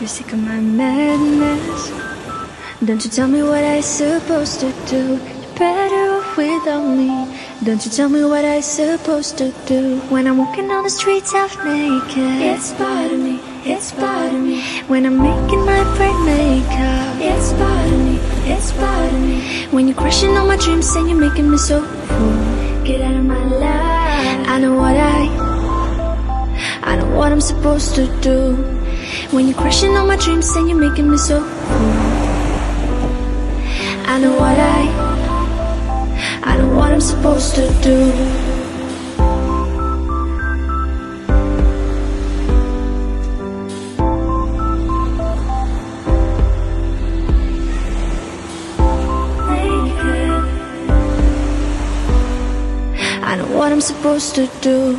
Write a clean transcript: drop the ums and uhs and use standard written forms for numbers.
You're sick of my madness. Don't you tell me what I'm supposed to do. You're better off without me. Don't you tell me what I'm supposed to do. When I'm walking on the streets half naked, it's part of me, it's part of me. When I'm making my bright makeup, it's part of me, it's part of me. When you're crushing all my dreams and you're making me so full, get out of my life. I know what I'm supposed to do. When you're crushing all my dreams and you're making me so full, I know what I'm supposed to do. Naked. I know what I'm supposed to do.